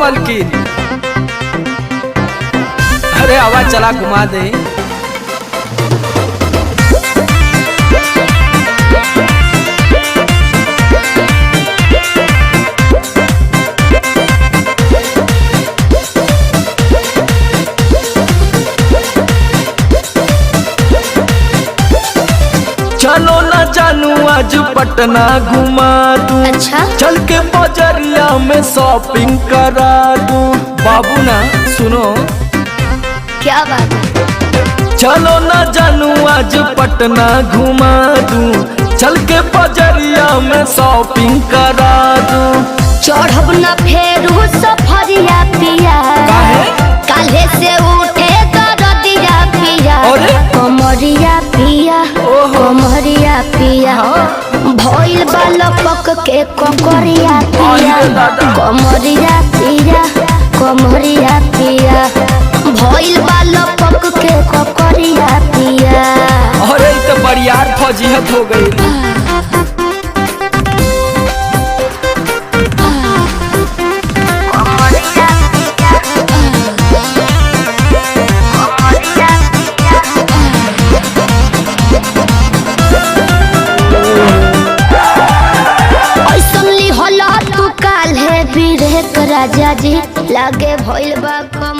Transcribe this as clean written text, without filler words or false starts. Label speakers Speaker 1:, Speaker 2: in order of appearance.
Speaker 1: मलकिन। अरे आवाज चला घुमा दे। चलो ना जानू आज पटना घुमा दूं।
Speaker 2: अच्छा
Speaker 1: चल के बजरिया में शॉपिंग करा दूं। बाबू ना सुनो
Speaker 2: क्या बात है।
Speaker 1: चलो ना जानू आज पटना घुमा दूं। चल के बजरिया में शॉपिंग करा दूं।
Speaker 2: चढ़ब न फेरू सफरिया पिया, काले से उठे दरदिया पिया। कमरिया पिया कमरिया पिया, भइल बालक के ककरिया पिया। कमरिया पिया कमरिया पिया, भइल बालक के ककरिया पिया।
Speaker 1: अरे तो बरियार फौजियत हो गई।
Speaker 2: राजा जी लागे भइल बा कम